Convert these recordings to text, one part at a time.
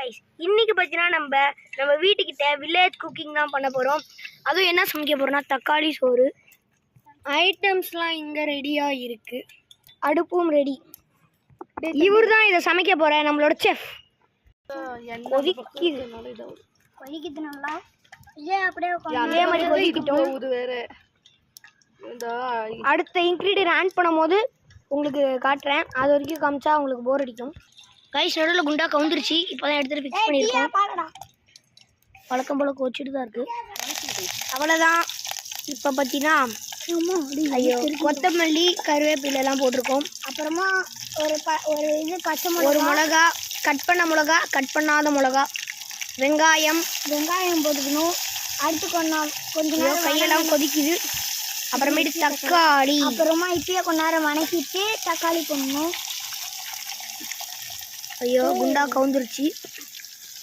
Guys, இன்னைக்கு பார்த்தீங்கன்னா நம்ம வீட்டுக்கிட்ட வில்லேஜ் குக்கிங் தான் பண்ண போகிறோம். அதுவும் என்ன சமைக்க போகிறோம்னா தக்காளி சோறு. ஐட்டம்ஸ்லாம் இங்கே ரெடியாக இருக்குது, அடுப்பும் ரெடி. இவர் தான் இதை சமைக்க போகிற நம்மளோட செஃப். கொதிக்குது நல்லா, இதே அப்படியே அதே மாதிரி கொதிக்கிட்டோம். அடுத்த இன்க்ரீடியன்ட் ஆட் பண்ணும் போது உங்களுக்கு காட்டுறேன். அது வரைக்கும் காமிச்சா உங்களுக்கு போர் அடிக்கும். கைஸ், நடுவில் குண்டா கவுந்துருச்சு. இப்போ தான் எடுத்துகிட்டு ஃபிக்ஸ் பண்ணியிருக்கோம். பழக்கம் போல கோச்சிட்டு தான் இருக்குது. அவ்வளோதான். இப்போ பார்த்தீங்கன்னா கொத்தமல்லி கருவேப்பிலெல்லாம் போட்டிருக்கோம். அப்புறமா ஒரு பச்சை மிளகா, ஒரு மிளகா, கட் பண்ண மிளகா, கட் பண்ணாத மிளகா, வெங்காயம் போட்டுக்கணும். அடுத்து கொஞ்ச நேரம் கையெல்லாம் கொதிக்குது. அப்புறமேட்டு தக்காளி, அப்புறமா இப்பயே கொஞ்ச நேரம் வணக்கிட்டு தக்காளி போடணும். ஐயோ, குண்டா கவுந்துருச்சு.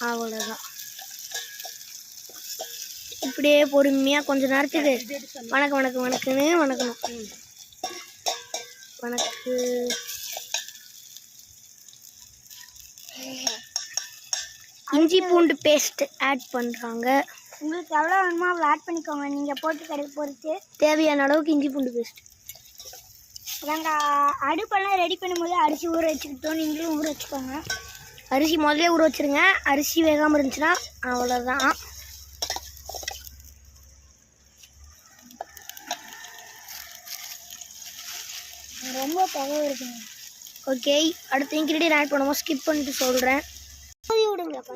அவ்வளோதான். இப்படியே பொறுமையாக கொஞ்ச நேரத்துக்கு வணக்கணும்னு வணக்கணும். இஞ்சி பூண்டு பேஸ்ட் ஆட் பண்ணுறாங்க. உங்களுக்கு எவ்வளோ வேணுமோ அவ்வளோ ஆட் பண்ணிக்கோங்க. நீங்கள் போட்டு பொறுத்து தேவையான அளவுக்கு இஞ்சி பூண்டு பேஸ்ட். நாங்கள் அடுப்பெல்லாம் ரெடி பண்ணும்போது அரிசி ஊற வச்சுக்கிட்டோம். நீங்களும் ஊற வச்சுக்கோங்க. அரிசி முதலே ஊற வச்சுருங்க. அரிசி வேகாமல் இருந்துச்சுன்னா அவ்வளோதான். ரொம்ப பகை இருக்குங்க. ஓகே, அடுத்த இன்க்ரீடியன்ட் ஆட் பண்ணுவோம். ஸ்கிப் பண்ணிட்டு சொல்கிறேன்.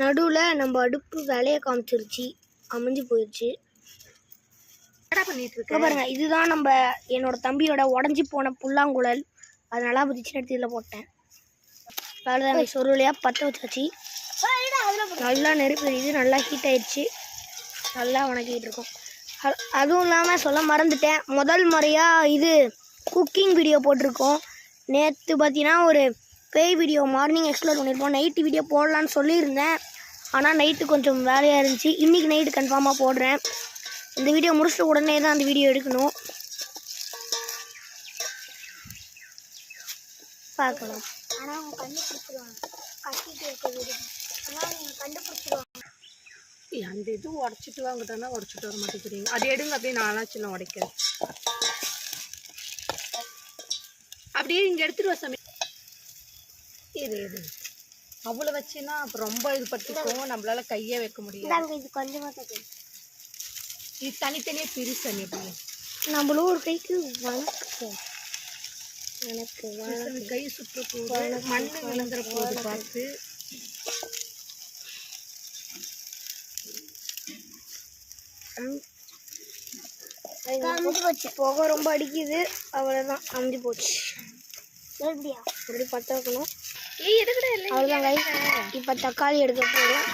நடுவில் நம்ம அடுப்பு வேலையை காமிச்சிருச்சு, அமைஞ்சு போயிடுச்சு. பாருங்க, இதுதான் என்னோட தம்பியோட உடஞ்சி போன புல்லாங்குழல். அது நல்லா புதிச்சு எடுத்து இதில் போட்டேன். அவ்வளோதான். சொருளையாக பற்ற வச்சாச்சு. நல்லா நெருப்பு இது நல்லா ஹீட் ஆயிடுச்சு. நல்லா வணக்கிட்டு இருக்கோம். அதுவும் இல்லாமல் சொல்ல மறந்துட்டேன், முதல் முறையாக இது குக்கிங் வீடியோ போட்டிருக்கோம். நேற்று பார்த்தீங்கன்னா ஒரு பேய் வீடியோ மார்னிங் எக்ஸ்ப்ளோர் பண்ணியிருப்போம். நைட்டு வீடியோ போடலான்னு சொல்லியிருந்தேன், ஆனால் நைட்டு கொஞ்சம் வேலையாக இருந்துச்சு. இன்றைக்கி நைட்டு கன்ஃபார்மாக போடுறேன். இந்த வீடியோ முடிச்சிட்ட உடனே தான் அந்த வீடியோ எடுக்கணும். பார்க்கலாம். ஆனால் அவங்க கண்டுபிடிச்சிருவாங்க. கட்டிட்டு இருக்க வீடியோ ஆனால் நீங்கள் கண்டுபிடிச்சிருவாங்க. அந்த இது உடச்சிட்டு வாங்கிட்டோன்னா உடச்சிட்டு வர மாட்டேங்கிறீங்க. அது எடுங்க, அப்படியே நானாச்சும் உடைக்கிறேன். அப்படியே இங்கே எடுத்துட்டு வர சமயம் இது அவ்வளோ வச்சுன்னா அப்புறம் ரொம்ப இது பட்டுக்கும், நம்மளால கையே வைக்க முடியாது. இது கொஞ்சமாக இது தனித்தனியாக பிரிச்சு எப்படி நம்மளும் ஒரு கைக்கு கை சுற்ற போது மண் விழுந்துற போது பார்த்து புகை ரொம்ப அடிக்குது. அவ்வளோதான், அமைஞ்சு போச்சு. அப்படி பற்ற வைக்கணும். அவ்வளோதான். இப்போ தக்காளி எடுக்க போகிறோம்.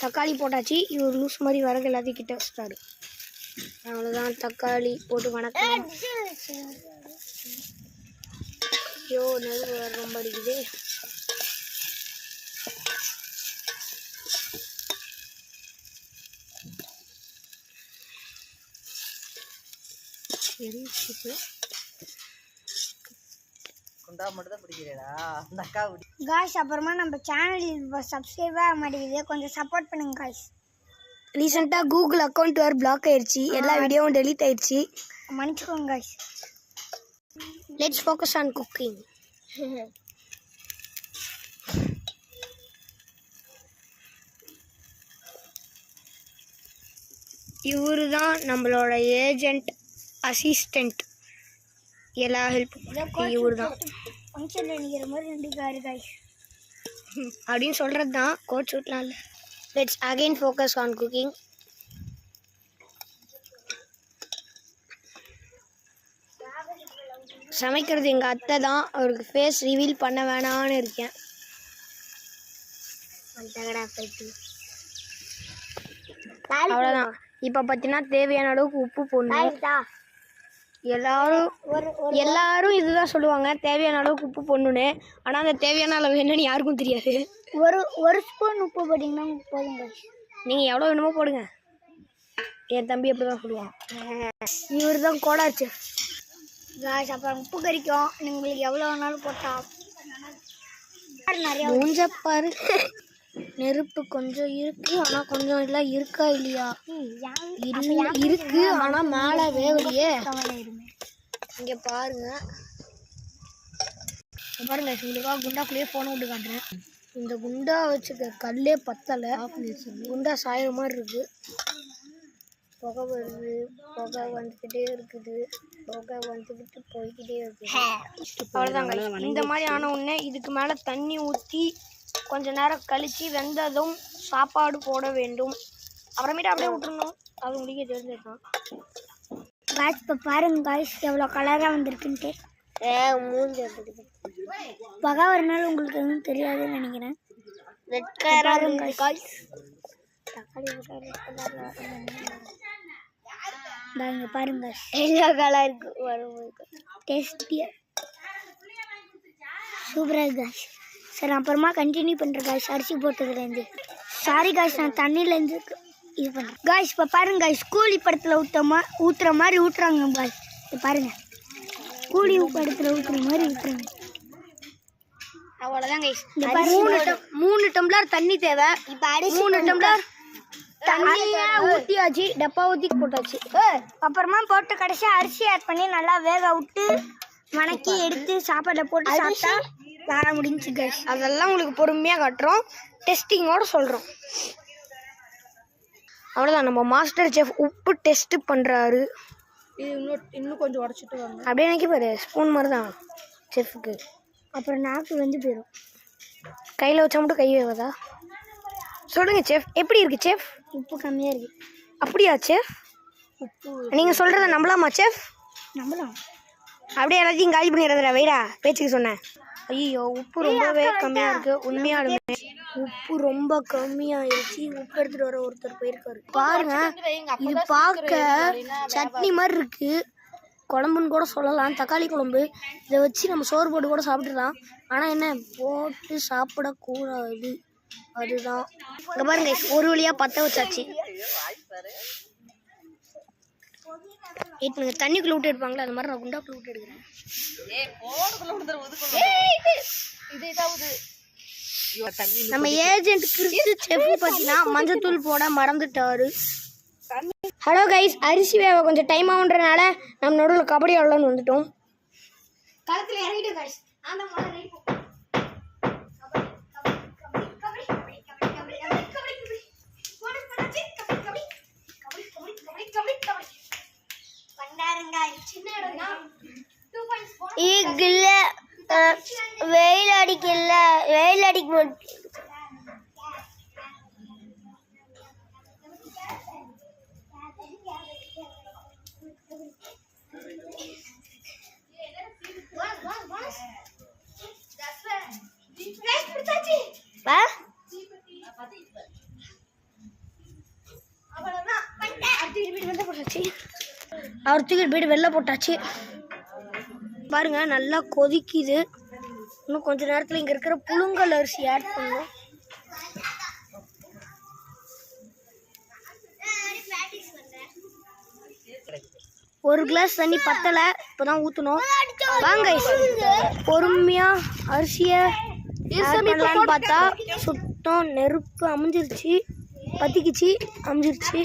தக்காளி போட்டாச்சு. இவர் லூஸ் மாதிரி வரகு எல்லாத்தையும் கிட்ட வச்சுட்டாரு. அவ்வளோதான். தக்காளி போட்டு வணக்கம். ஐயோ, நெருப்பு ரொம்ப அடிக்குது. அப்புறமா நம்ம சேனல் சப்ஸ்கிரைப் ஆக மாட்டேங்குது, கொஞ்சம் சப்போர்ட் பண்ணுங்க காய்ஸ். ரீசெண்டாக கூகுள் அக்கௌண்ட் வேறு பிளாக் ஆயிடுச்சு, எல்லா வீடியோவும் டெலீட் ஆயிடுச்சு, மன்னிச்சுக்கோங்க guys. Let's focus on cooking. இவரு தான் நம்மளோட ஏஜென்ட், அசிஸ்டண்ட், எல்லா ஹெல்ப் இவரு தான். அப்படின்னு சொல்கிறது தான், கோட் ஷூட்லாம் இல்லை. Let's again focus on cooking. சமைக்கிறது எங்கள் அத்தை தான். அவருக்கு ஃபேஸ் ரிவீல் பண்ண வேணான்னு இருக்கேன். அவ்வளோதான். இப்போ பார்த்தீங்கன்னா தேவையான அளவுக்கு உப்பு போடணும். எல்லாரும் இதுதான் சொல்லுவாங்க, தேவையான அளவுக்கு உப்பு போடணுன்னு. ஆனால் அந்த தேவையான அளவு என்னன்னு யாருக்கும் தெரியாது. ஒரு ஸ்பூன் உப்பு போட்டிங்கன்னா போதுங்க. நீங்கள் எவ்வளோ வேணுமோ போடுங்க. என் தம்பி அப்படி தான் சொல்லுவான். இவர் தான் கோடாச்சு. அப்புறம் உப்பு கறிக்கும். உங்களுக்கு எவ்வளோ வேணாலும் போட்டா நிறைய மூஞ்சப்பாரு. நெருப்பு கொஞ்சம் இருக்கு, ஆனால் கொஞ்சம் இல்லை. இருக்கா இல்லையா? இருக்கு, ஆனால் மேலே வேவலையே. இங்கே பாருங்க பாருங்க, உங்களுக்காக குண்டாக்குள்ளேயே ஃபோனை விட்டு காட்டுறேன். இந்த குண்டா வச்சுக்க கல்லே பத்தலை, குண்டா சாயிற மாதிரி இருக்கு. புகை வருது, புகை வந்துக்கிட்டே இருக்குது, புகை வந்துக்கிட்டு போய்கிட்டே இருக்குது. அவ்வளோதாங்க. இந்த மாதிரி ஆன உடனே இதுக்கு மேலே தண்ணி ஊற்றி கொஞ்ச நேரம் கழித்து வெந்ததும் சாப்பாடு போட வேண்டும். அப்புறமேட்டு அப்படியே விட்டுருணும், அது முடிக்க தெரிஞ்சிருக்கான். காய்ஸ் இப்போ பாருங்க காய்ஸ் எவ்வளோ கலராக வந்திருக்குன்ட்டு. மூஞ்சி எடுத்துக்கிட்டு பகா ஒரு நாள் உங்களுக்கு எதுவும் தெரியாதுன்னு நினைக்கிறேன். ரெட் கலராக காய்ஸ் தக்காளி இங்கே பாருங்க எல்லா கலருக்கு வரும்போது டேஸ்டியாக சூப்பராக இருக்கு காய்ஸ். சரி அப்புறமா கண்டினியூ பண்ணுறேன் காய்ஸ். அரிசி போட்டதுலேருந்து சாரி காய்ஸ், நான் தண்ணியிலேருந்து இது பண்ணுறேன் காய்ஸ். இப்போ பாருங்க காய்ஸ், கூலி படத்தில் ஊற்றுற மாதிரி ஊற்றுறாங்க காய்ஸ். இப்போ பாருங்கள், கூலி படத்தில் ஊற்றுற மாதிரி ஊற்றுறாங்க. அவ்வளோதான் கைஸ். இந்த 3 டம்ளர் தண்ணி தேவை. இப்போ 3 டம்ளர் தண்ணியை ஊற்றியாச்சு, டப்பா ஊற்றி போட்டாச்சு. அப்புறமா போட்டு கடைசியாக அரிசி ஆட் பண்ணி நல்லா வேக விட்டு வணக்கி எடுத்து சாப்பாடை போட்டு சாப்பிட்டா வேலை முடிஞ்சு கைஸ். அதெல்லாம் உங்களுக்கு பொறுமையாக காட்டுறோம், டெஸ்டிங்கோடு சொல்கிறோம். அவ்வளோதான், நம்ம மாஸ்டர் செஃப் உப்பு டெஸ்ட்டு பண்ணுறாரு. இது இன்னும் கொஞ்சம் உடச்சிட்டு வாங்க. அப்படியே நினைக்க பாரு, ஸ்பூன் மாதிரி தான் செஃப்க்கு. அப்புறம் நாக்கு வந்து போயிடும். கையில் வச்சா மட்டும் கை வேவதா? சொல்லுங்கள் செஃப், எப்படி இருக்குது செஃப்? உப்பு கம்மியாக இருக்குது. அப்படியா செஃப்? உப்பு நீங்கள் சொல்கிறத நம்பலாமா செஃப்? நம்பலாம். அப்படியே எல்லாத்தையும் காலி பண்ணிடுறதுல வைடா, பேச்சுக்கு சொன்னேன். ஐயோ, உப்பு ரொம்பவே கம்மியாக இருக்குது. உண்மையாலுமே உப்பு ரொம்ப கம்மியாகிடுச்சு. உப்பு எடுத்துகிட்டு வர ஒருத்தர் போயிருக்காரு. பாருங்க, இது பார்க்க சட்னி மாதிரி இருக்குது. குழம்புன்னு கூட சொல்லலாம், தக்காளி குழம்பு. இதை வச்சு நம்ம சோறு போட்டு கூட சாப்பிட்டுலாம். ஆனால் என்ன, போட்டு சாப்பிடக்கூடாது, அதுதான். இங்கே பாருங்க, ஒரு வழியாக பற்ற வச்சாச்சு. இப்போ தண்ணிக்குள்ளே விட்டு எடுப்பாங்களே, அந்த மாதிரி நான் குண்டாக்குள்ள விட்டு எடுக்கிறேன். நம்ம ஏஜென்ட் கிறிஸ்து செஃப் பார்த்தீங்கன்னா மஞ்சத்தூள் போட மறந்துட்டாரு. ஹலோ கைஸ், அரிசி வேக கொஞ்சம் டைம் ஆகுன்றனால நம்ம நடுவில் கபடி ஆடலான்னு வந்துட்டோம். களத்தில் இறங்கிட்டோம் கைஸ். வெயில் அடிக்கல, வெயில் அடிக்க அவர் தூக்கிட்டு போயிட்டு வெளில போட்டாச்சு. பாருங்க, நல்லா கொதிக்குது. இன்னும் கொஞ்ச நேரத்தில் இங்கே இருக்கிற புழுங்கல் அரிசி ஆட் பண்ணும். ஒரு கிளாஸ் தண்ணி பத்தலை, இப்போதான் ஊற்றணும். வாங்க பொறுமையாக அரிசியை பார்த்தா சுத்தம் நெருப்பு அமைஞ்சிருச்சு, பற்றிக்கிச்சு, அமைஞ்சிருச்சு.